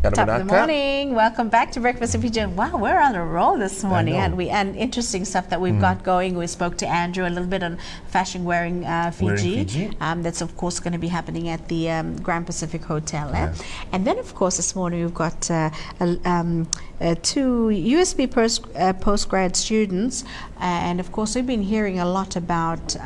Top of the morning. Welcome back to Breakfast with PJ. Wow, we're on a roll this morning, and interesting stuff that we've got going. We spoke to Andrew a little bit on fashion wearing Fiji. That's of course going to be happening at the Grand Pacific Hotel. And then of course this morning we've got two USP postgrad students, and of course we've been hearing a lot about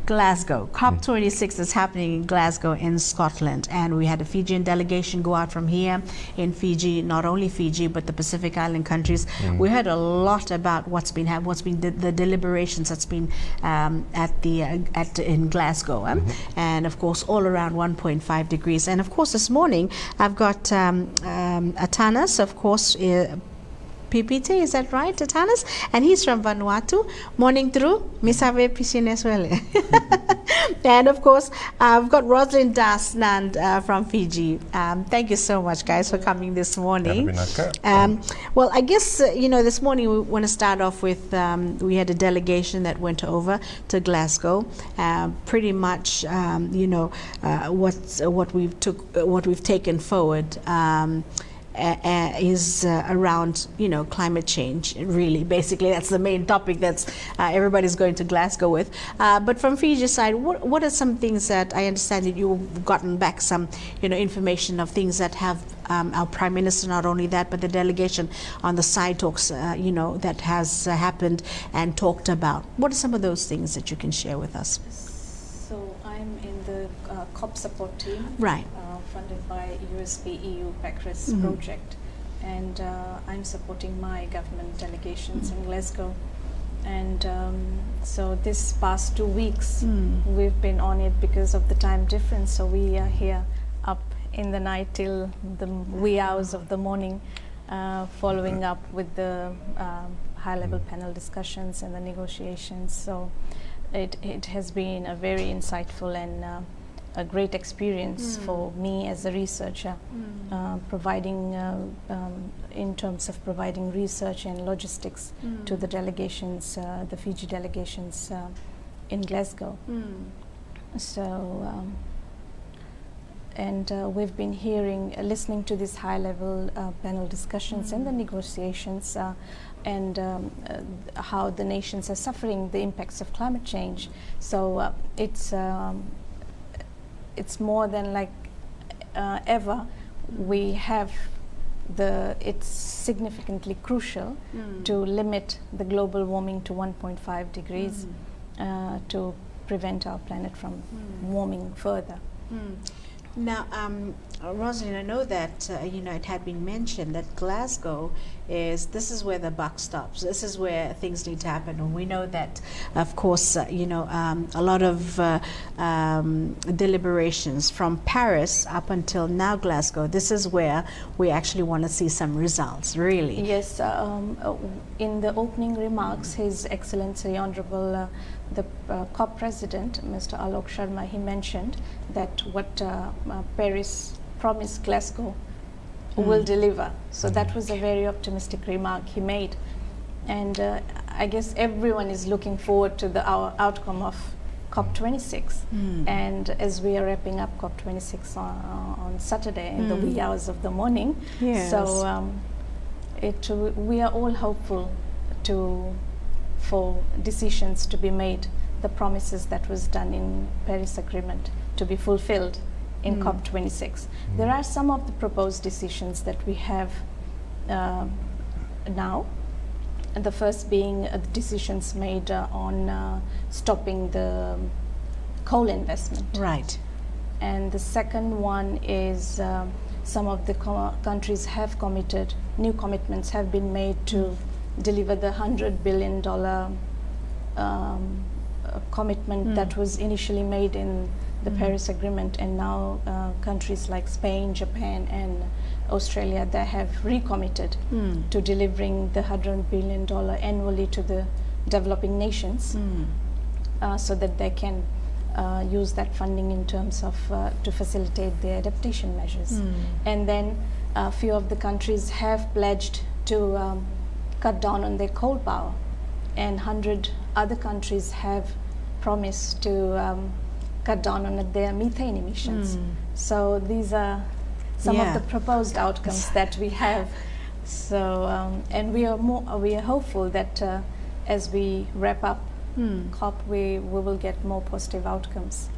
Glasgow. COP26 is happening in Glasgow in Scotland, and we had a Fijian delegation go out from here in Fiji, not only Fiji but the Pacific Island countries. We heard a lot about what's been the deliberations that's been in Glasgow, and of course all around 1.5 degrees. And of course this morning I've got Atanas, of course. PPT, is that right, Tatanas? And he's from Vanuatu. Morning through, Misave Pishineswele. And of course, I've got Rosalind Dasnand from Fiji. Thank you so much, guys, for coming this morning. Well, I guess, this morning we want to start off with, we had a delegation that went over to Glasgow. Pretty much, what we've taken forward. Is around climate change. Really, basically, that's the main topic that's everybody's going to Glasgow with. But from Fiji's side, what are some things that I understand that you've gotten back some information of things that have our Prime Minister, not only that, but the delegation on the side talks that has happened and talked about. What are some of those things that you can share with us? So I'm in the COP support team. Right. Funded by USP EU PACRES project, and I'm supporting my government delegations in Glasgow. And so this past 2 weeks we've been on it because of the time difference, so we are here up in the night till the wee hours of the morning, following up with the high-level panel discussions and the negotiations. So it has been a very insightful and a great experience for me as a researcher, providing in terms of providing research and logistics to the delegations, the Fiji delegations in Glasgow. So, and we've been listening to these high-level panel discussions and the negotiations, and how the nations are suffering the impacts of climate change. So it's more than like ever. We have it's significantly crucial to limit the global warming to 1.5 degrees to prevent our planet from warming further. Now, Rosalind, I know that it had been mentioned that Glasgow this is where the buck stops. This is where things need to happen. And we know that, of course, a lot of deliberations from Paris up until now Glasgow. This is where we actually want to see some results, really. Yes, in the opening remarks, His Excellency Honorable the COP President, Mr. Alok Sharma, he mentioned that what Paris promised Glasgow will deliver. So that was a very optimistic remark he made. And I guess everyone is looking forward to our outcome of COP26. And as we are wrapping up COP26 on Saturday in the wee hours of the morning, so we are all hopeful for decisions to be made, the promises that was done in Paris Agreement to be fulfilled in COP26. There are some of the proposed decisions that we have now, and the first being the decisions made on stopping the coal investment. Right. And the second one is some of the countries have committed, new commitments have been made to deliver the $100 billion commitment that was initially made in the Paris Agreement, and now countries like Spain, Japan and Australia, they have recommitted to delivering the $100 billion annually to the developing nations, so that they can use that funding in terms of to facilitate the adaptation measures. And then a few of the countries have pledged to cut down on their coal power, and 100 other countries have promised to cut down on their methane emissions. So these are some Yeah. of the proposed outcomes that we have. So, and we are hopeful that as we wrap up COP, we will get more positive outcomes.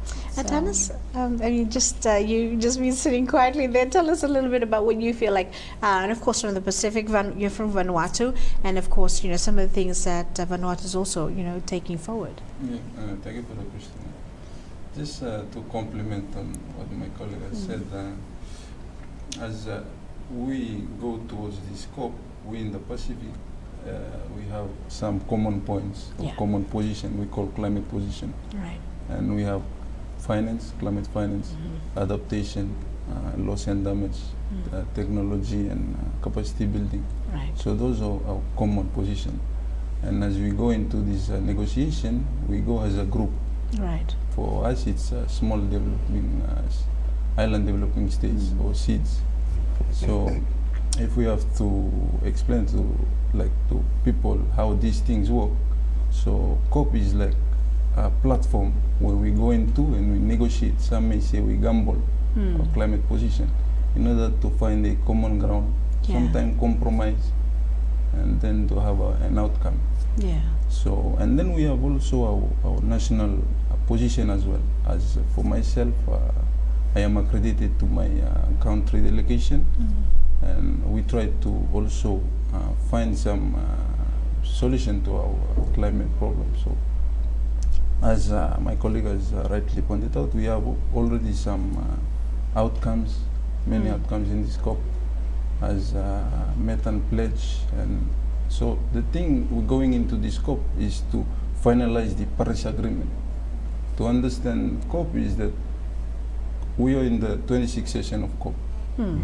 So- Atanas, I mean, you just been sitting quietly there. Tell us a little bit about what you feel like, and of course from the Pacific, you're from Vanuatu, and of course, some of the things that Vanuatu is also, taking forward. Yeah, thank you for the question. Just to complement on what my colleague has said, as we go towards this COP, we in the Pacific, we have some common points, or common position, we call climate position. Right. And we have finance, climate finance, adaptation, loss and damage, technology and capacity building. Right. So those are our common position. And as we go into this negotiation, we go as a group. Right. For us, it's a small developing, island developing states or seeds. So if we have to explain to people how these things work, so COP is like a platform where we go into and we negotiate. Some may say we gamble our climate position in order to find a common ground, sometimes compromise, and then to have an outcome. Yeah. So, and then we have also our national position as well. As for myself, I am accredited to my country delegation, and we try to also find some solution to our climate problem. So, as my colleague has rightly pointed out, we have already some outcomes, many outcomes in this COP, as methane pledge. And so the thing we're going into this COP is to finalize the Paris Agreement. To understand COP is that we are in the 26th session of COP.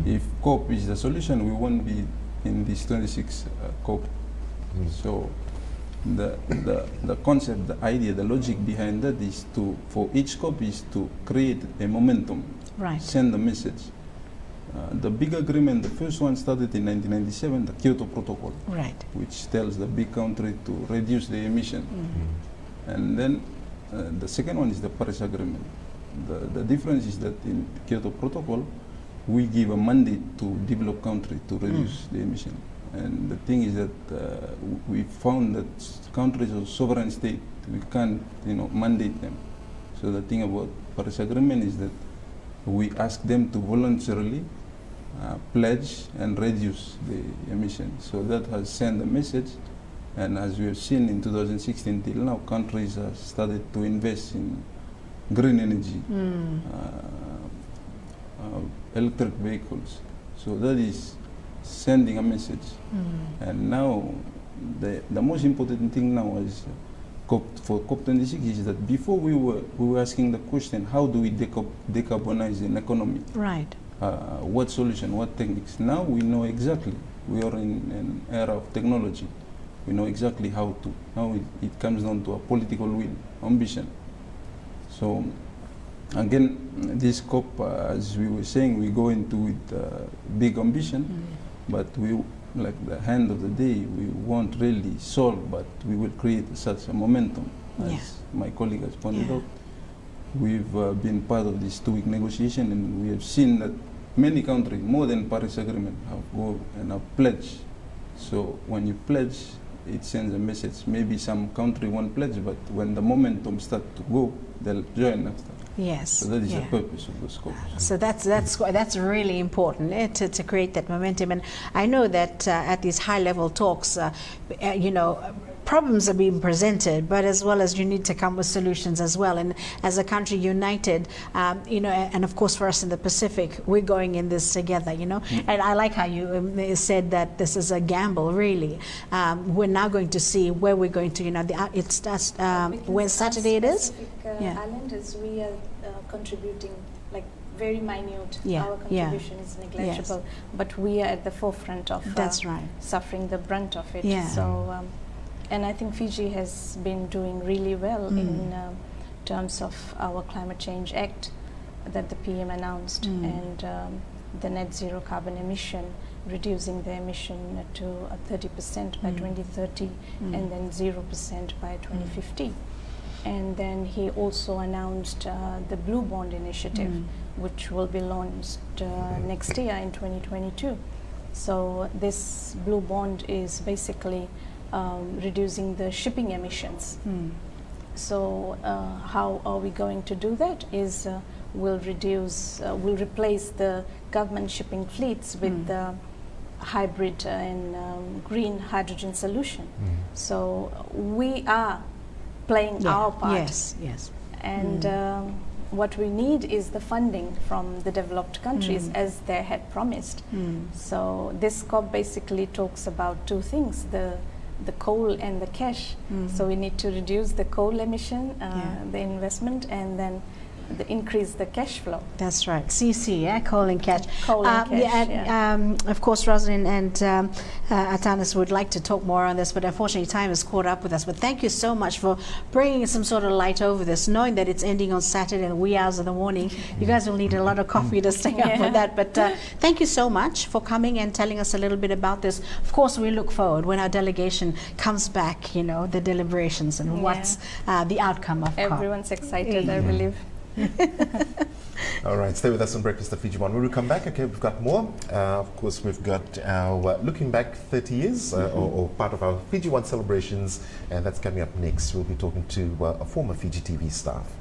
If COP is the solution, we won't be in this 26th COP. So the concept, the idea, the logic behind that is for each COP is to create a momentum, send a message. The big agreement, the first one started in 1997, the Kyoto Protocol, which tells the big country to reduce the emission. And then the second one is the Paris Agreement. The difference is that in the Kyoto Protocol, we give a mandate to developed country to reduce the emission. And the thing is that we found that countries or sovereign state, we can't, mandate them. So the thing about Paris Agreement is that we ask them to voluntarily pledge and reduce the emissions. So that has sent a message. And as we have seen in 2016 till now, countries have started to invest in green energy, electric vehicles. So that is sending a message. And now, the most important thing now is for COP26 is that before we were asking the question, how do we decarbonize an economy? Right. What solution, what techniques? Now we know exactly. We are in an era of technology. We know exactly how to. Now it comes down to a political will, ambition. So again, this COP, as we were saying, we go into with big ambition, but we, like the end of the day, we won't really solve, but we will create such a momentum. As my colleague has pointed out, we've been part of this 2-week negotiation, and we have seen that many countries, more than Paris Agreement, have go and have pledged. So when you pledge, it sends a message. Maybe some country won't pledge, but when the momentum starts to go, they'll join after. Yes. So that is the purpose of the scope. So that's really important to create that momentum. And I know that at these high-level talks, problems are being presented, but as well as you need to come with solutions as well. And as a country united, and of course for us in the Pacific, we're going in this together, And I like how you said that this is a gamble, really. We're now going to see where we're going to, it starts, when Saturday it is? Islanders, we are contributing like very minute. Our contribution is negligible, but we are at the forefront of suffering the brunt of it. So, and I think Fiji has been doing really well in terms of our Climate Change Act that the PM announced, and the net zero carbon emission, reducing the emission to 30% by 2030 and then 0% by 2050. And then he also announced the Blue Bond Initiative, which will be launched next year in 2022. So this Blue Bond is basically reducing the shipping emissions. So how are we going to do that? Is we'll replace the government shipping fleets with the hybrid and green hydrogen solution. So we are playing our part. Yes. And what we need is the funding from the developed countries as they had promised. So this COP basically talks about two things, the coal and the cash. So we need to reduce the coal emission, the investment, and then increase the cash flow. That's right. CC, coal and cash. Coal and cash, of course, Rosalind and Atanas would like to talk more on this, but unfortunately time has caught up with us. But thank you so much for bringing some sort of light over this, knowing that it's ending on Saturday in the wee hours of the morning. You guys will need a lot of coffee to stay up for that. But thank you so much for coming and telling us a little bit about this. Of course, we look forward when our delegation comes back, you know, the deliberations and what's the outcome of COP. Everyone's excited, I believe. All right, stay with us on Breakfast of Fiji One. When we come back, okay, we've got more. Of course, we've got our looking back 30 years, or part of our Fiji One celebrations, and that's coming up next. We'll be talking to a former Fiji TV staff.